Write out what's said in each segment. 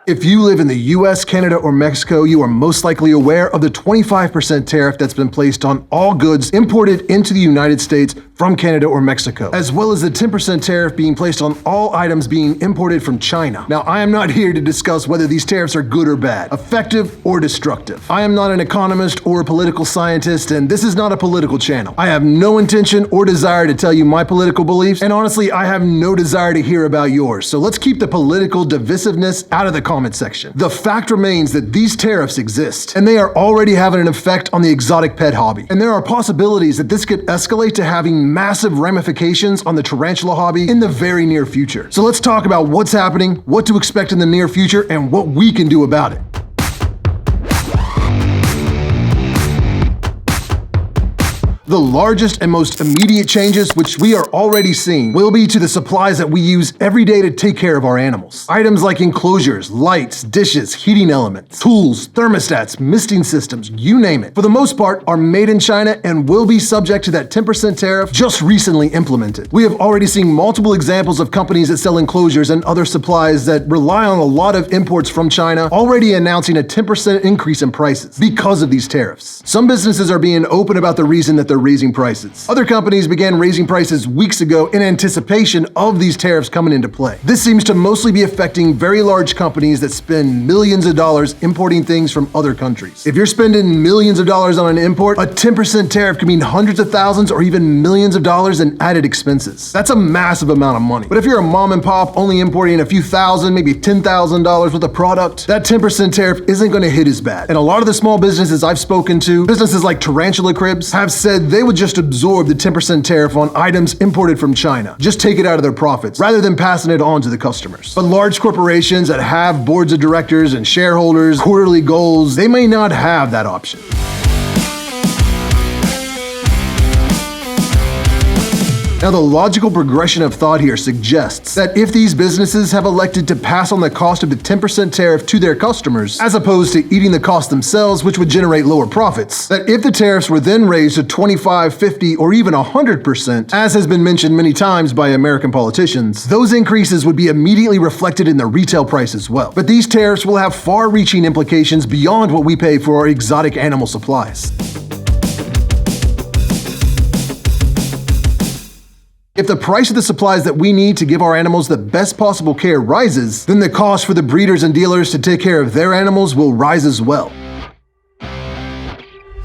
If you live in the US, Canada, or Mexico, you are most likely aware of the 25% tariff that's been placed on all goods imported into the United States from Canada or Mexico, as well as the 10% tariff being placed on all items being imported from China. Now, I am not here to discuss whether these tariffs are good or bad, effective or destructive. I am not an economist or a political scientist, and this is not a political channel. I have no intention or desire to tell you my political beliefs, and honestly, I have no desire to hear about yours. So let's keep the political divisiveness out of the comment section. The fact remains that these tariffs exist, and they are already having an effect on the exotic pet hobby. And there are possibilities that this could escalate to having massive ramifications on the tarantula hobby in the very near future. So let's talk about what's happening, what to expect in the near future, and what we can do about it. The largest and most immediate changes, which we are already seeing, will be to the supplies that we use every day to take care of our animals. Items like enclosures, lights, dishes, heating elements, tools, thermostats, misting systems, you name it, for the most part, are made in China and will be subject to that 10% tariff just recently implemented. We have already seen multiple examples of companies that sell enclosures and other supplies that rely on a lot of imports from China already announcing a 10% increase in prices because of these tariffs. Some businesses are being open about the reason that they're raising prices. Other companies began raising prices weeks ago in anticipation of these tariffs coming into play. This seems to mostly be affecting very large companies that spend millions of dollars importing things from other countries. If you're spending millions of dollars on an import, a 10% tariff can mean hundreds of thousands or even millions of dollars in added expenses. That's a massive amount of money. But if you're a mom and pop only importing a few thousand, maybe $10,000 worth of product, that 10% tariff isn't going to hit as bad. And a lot of the small businesses I've spoken to, businesses like Tarantula Cribs, have said they would just absorb the 10% tariff on items imported from China. Just take it out of their profits, rather than passing it on to the customers. But large corporations that have boards of directors and shareholders, quarterly goals, they may not have that option. Now, the logical progression of thought here suggests that if these businesses have elected to pass on the cost of the 10% tariff to their customers, as opposed to eating the cost themselves, which would generate lower profits, that if the tariffs were then raised to 25, 50, or even 100%, as has been mentioned many times by American politicians, those increases would be immediately reflected in the retail price as well. But these tariffs will have far-reaching implications beyond what we pay for our exotic animal supplies. If the price of the supplies that we need to give our animals the best possible care rises, then the cost for the breeders and dealers to take care of their animals will rise as well.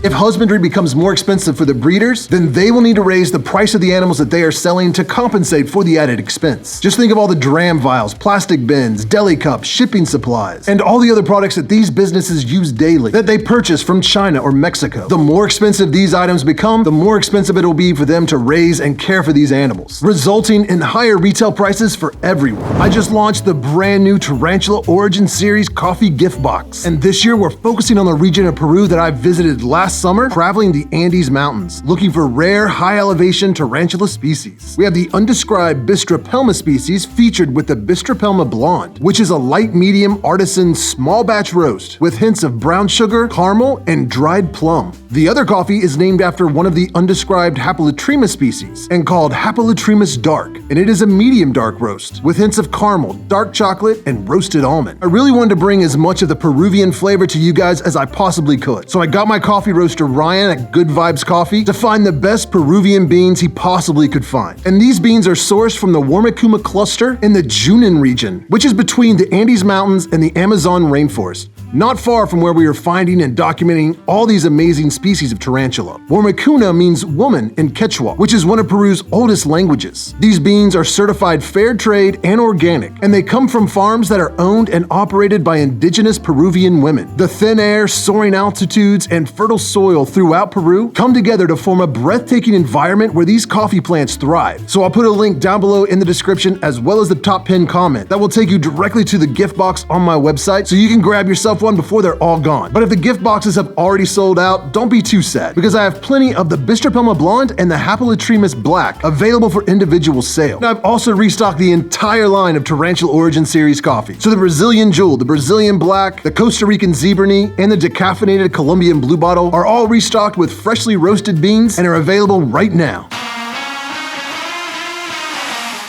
If husbandry becomes more expensive for the breeders, then they will need to raise the price of the animals that they are selling to compensate for the added expense. Just think of all the dram vials, plastic bins, deli cups, shipping supplies, and all the other products that these businesses use daily that they purchase from China or Mexico. The more expensive these items become, the more expensive it will be for them to raise and care for these animals, resulting in higher retail prices for everyone. I just launched the brand new Tarantula Origin Series coffee gift box, and this year we're focusing on the region of Peru that I visited last summer, traveling the Andes Mountains, looking for rare, high-elevation tarantula species. We have the undescribed Bistropelma species featured with the Bistropelma Blonde, which is a light-medium artisan small batch roast with hints of brown sugar, caramel, and dried plum. The other coffee is named after one of the undescribed Haplotrema species and called Haplotrema Dark, and it is a medium dark roast with hints of caramel, dark chocolate, and roasted almond. I really wanted to bring as much of the Peruvian flavor to you guys as I possibly could, so I got my coffee roaster Ryan at Good Vibes Coffee to find the best Peruvian beans he possibly could find. And these beans are sourced from the Huaymacuma cluster in the Junin region, which is between the Andes Mountains and the Amazon rainforest, not far from where we are finding and documenting all these amazing species of tarantula. Huaymacuna means woman in Quechua, which is one of Peru's oldest languages. These beans are certified fair trade and organic, and they come from farms that are owned and operated by indigenous Peruvian women. The thin air, soaring altitudes, and fertile soil throughout Peru come together to form a breathtaking environment where these coffee plants thrive. So I'll put a link down below in the description as well as the top pinned comment that will take you directly to the gift box on my website so you can grab yourself one before they're all gone. But if the gift boxes have already sold out, don't be too sad, because I have plenty of the Bistropelma Blonde and the Haplotrema Black available for individual sale. Now, I've also restocked the entire line of Tarantula Origin Series coffee. So the Brazilian Jewel, the Brazilian Black, the Costa Rican Zebrani, and the decaffeinated Colombian Blue Bottle are all restocked with freshly roasted beans and are available right now.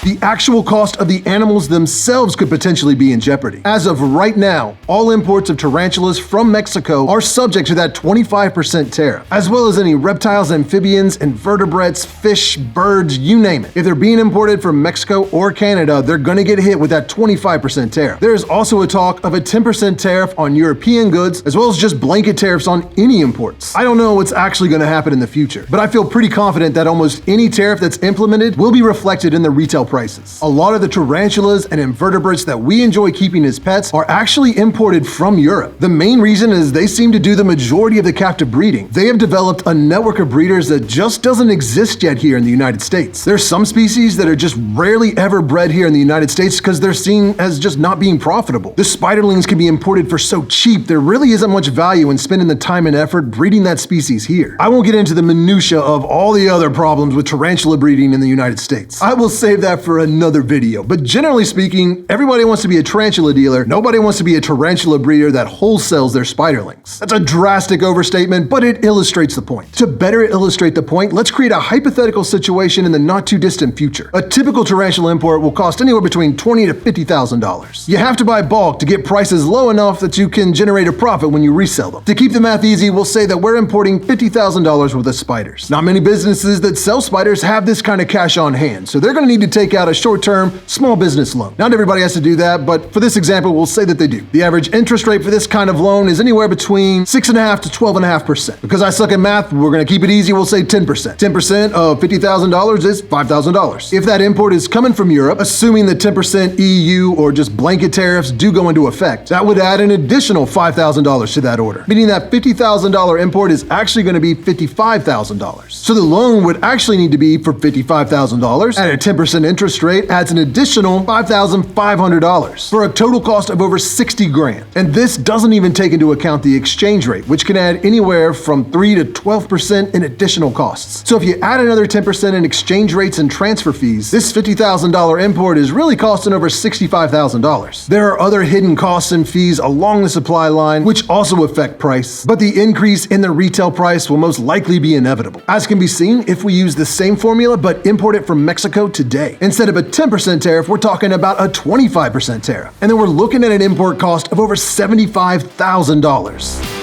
The actual cost of the animals themselves could potentially be in jeopardy. As of right now, all imports of tarantulas from Mexico are subject to that 25% tariff, as well as any reptiles, amphibians, invertebrates, fish, birds, you name it. If they're being imported from Mexico or Canada, they're gonna get hit with that 25% tariff. There is also a talk of a 10% tariff on European goods, as well as just blanket tariffs on any imports. I don't know what's actually gonna happen in the future, but I feel pretty confident that almost any tariff that's implemented will be reflected in the retail prices. A lot of the tarantulas and invertebrates that we enjoy keeping as pets are actually imported from Europe. The main reason is they seem to do the majority of the captive breeding. They have developed a network of breeders that just doesn't exist yet here in the United States. There's some species that are just rarely ever bred here in the United States because they're seen as just not being profitable. The spiderlings can be imported for so cheap, there really isn't much value in spending the time and effort breeding that species here. I won't get into the minutia of all the other problems with tarantula breeding in the United States. I will save that for another video, but generally speaking, everybody wants to be a tarantula dealer. Nobody wants to be a tarantula breeder that wholesales their spiderlings. That's a drastic overstatement, but it illustrates the point. To better illustrate the point, let's create a hypothetical situation in the not too distant future. A typical tarantula import will cost anywhere between $20,000 to $50,000. You have to buy bulk to get prices low enough that you can generate a profit when you resell them. To keep the math easy, we'll say that we're importing $50,000 worth of spiders. Not many businesses that sell spiders have this kind of cash on hand, so they're going to need to take out a short-term small business loan. Not everybody has to do that, but for this example, we'll say that they do. The average interest rate for this kind of loan is anywhere between 6.5% to 12.5%. Because I suck at math, we're going to keep it easy, we'll say 10%. 10% of $50,000 is $5,000. If that import is coming from Europe, assuming the 10% EU or just blanket tariffs do go into effect, that would add an additional $5,000 to that order, meaning that $50,000 import is actually going to be $55,000. So the loan would actually need to be for $55,000 at a 10% interest rate adds an additional $5,500 for a total cost of over 60 grand. And this doesn't even take into account the exchange rate, which can add anywhere from 3 to 12% in additional costs. So if you add another 10% in exchange rates and transfer fees, this $50,000 import is really costing over $65,000. There are other hidden costs and fees along the supply line, which also affect price, but the increase in the retail price will most likely be inevitable. As can be seen, if we use the same formula but import it from Mexico today, instead of a 10% tariff, we're talking about a 25% tariff. And then we're looking at an import cost of over $75,000.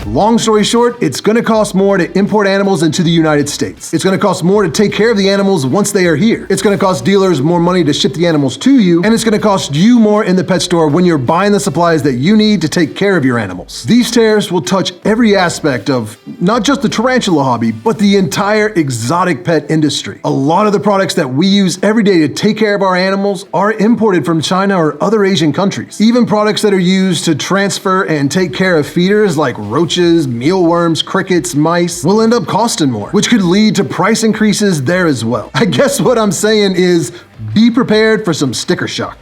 Long story short, it's going to cost more to import animals into the United States. It's going to cost more to take care of the animals once they are here. It's going to cost dealers more money to ship the animals to you, and it's going to cost you more in the pet store when you're buying the supplies that you need to take care of your animals. These tariffs will touch every aspect of not just the tarantula hobby, but the entire exotic pet industry. A lot of the products that we use every day to take care of our animals are imported from China or other Asian countries. Even products that are used to transfer and take care of feeders like roaches, mealworms, crickets, mice will end up costing more, which could lead to price increases there as well. I guess what I'm saying is be prepared for some sticker shock.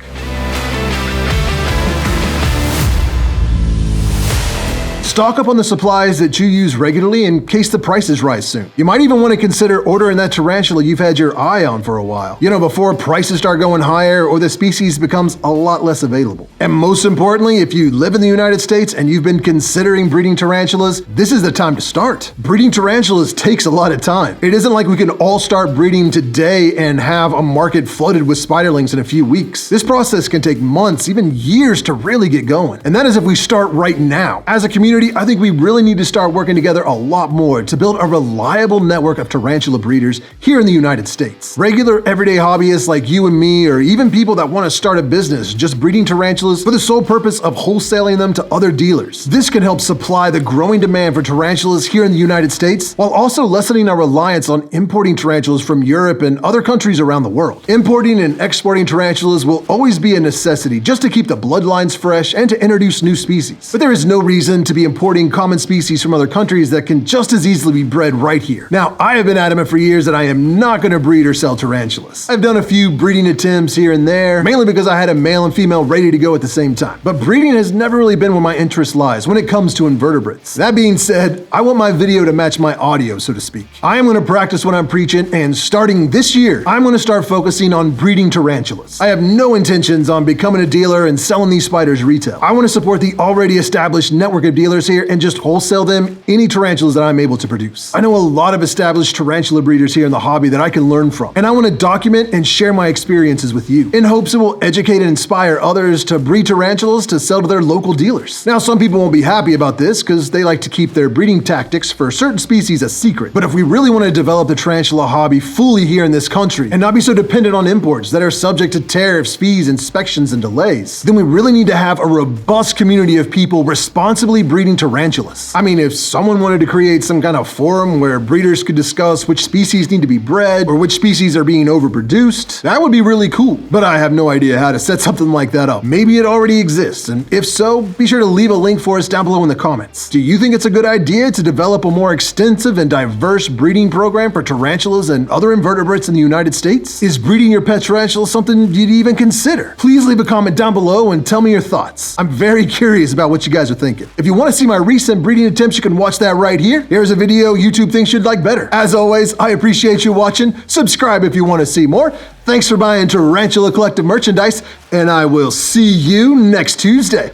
Stock up on the supplies that you use regularly in case the prices rise soon. You might even want to consider ordering that tarantula you've had your eye on for a while. You know, before prices start going higher or the species becomes a lot less available. And most importantly, if you live in the United States and you've been considering breeding tarantulas, this is the time to start. Breeding tarantulas takes a lot of time. It isn't like we can all start breeding today and have a market flooded with spiderlings in a few weeks. This process can take months, even years to really get going. And that is if we start right now. As a community, I think we really need to start working together a lot more to build a reliable network of tarantula breeders here in the United States. Regular everyday hobbyists like you and me, or even people that want to start a business just breeding tarantulas for the sole purpose of wholesaling them to other dealers. This can help supply the growing demand for tarantulas here in the United States, while also lessening our reliance on importing tarantulas from Europe and other countries around the world. Importing and exporting tarantulas will always be a necessity just to keep the bloodlines fresh and to introduce new species. But there is no reason to be importing common species from other countries that can just as easily be bred right here. Now, I have been adamant for years that I am not going to breed or sell tarantulas. I've done a few breeding attempts here and there, mainly because I had a male and female ready to go at the same time. But breeding has never really been where my interest lies when it comes to invertebrates. That being said, I want my video to match my audio, so to speak. I am going to practice what I'm preaching, and starting this year, I'm going to start focusing on breeding tarantulas. I have no intentions on becoming a dealer and selling these spiders retail. I want to support the already established network of dealers stores here and just wholesale them any tarantulas that I'm able to produce. I know a lot of established tarantula breeders here in the hobby that I can learn from, and I want to document and share my experiences with you in hopes it will educate and inspire others to breed tarantulas to sell to their local dealers. Now, some people won't be happy about this because they like to keep their breeding tactics for certain species a secret. But if we really want to develop the tarantula hobby fully here in this country and not be so dependent on imports that are subject to tariffs, fees, inspections, and delays, then we really need to have a robust community of people responsibly breeding tarantulas. I mean, if someone wanted to create some kind of forum where breeders could discuss which species need to be bred or which species are being overproduced, that would be really cool. But I have no idea how to set something like that up. Maybe it already exists, and if so, be sure to leave a link for us down below in the comments. Do you think it's a good idea to develop a more extensive and diverse breeding program for tarantulas and other invertebrates in the United States? Is breeding your pet tarantula something you'd even consider? Please leave a comment down below and tell me your thoughts. I'm very curious about what you guys are thinking. If you want to see my recent breeding attempts, you can watch that right here. Here's a video YouTube thinks you'd like better. As always, I appreciate you watching. Subscribe if you want to see more. Thanks for buying Tarantula Collective merchandise, and I will see you next Tuesday.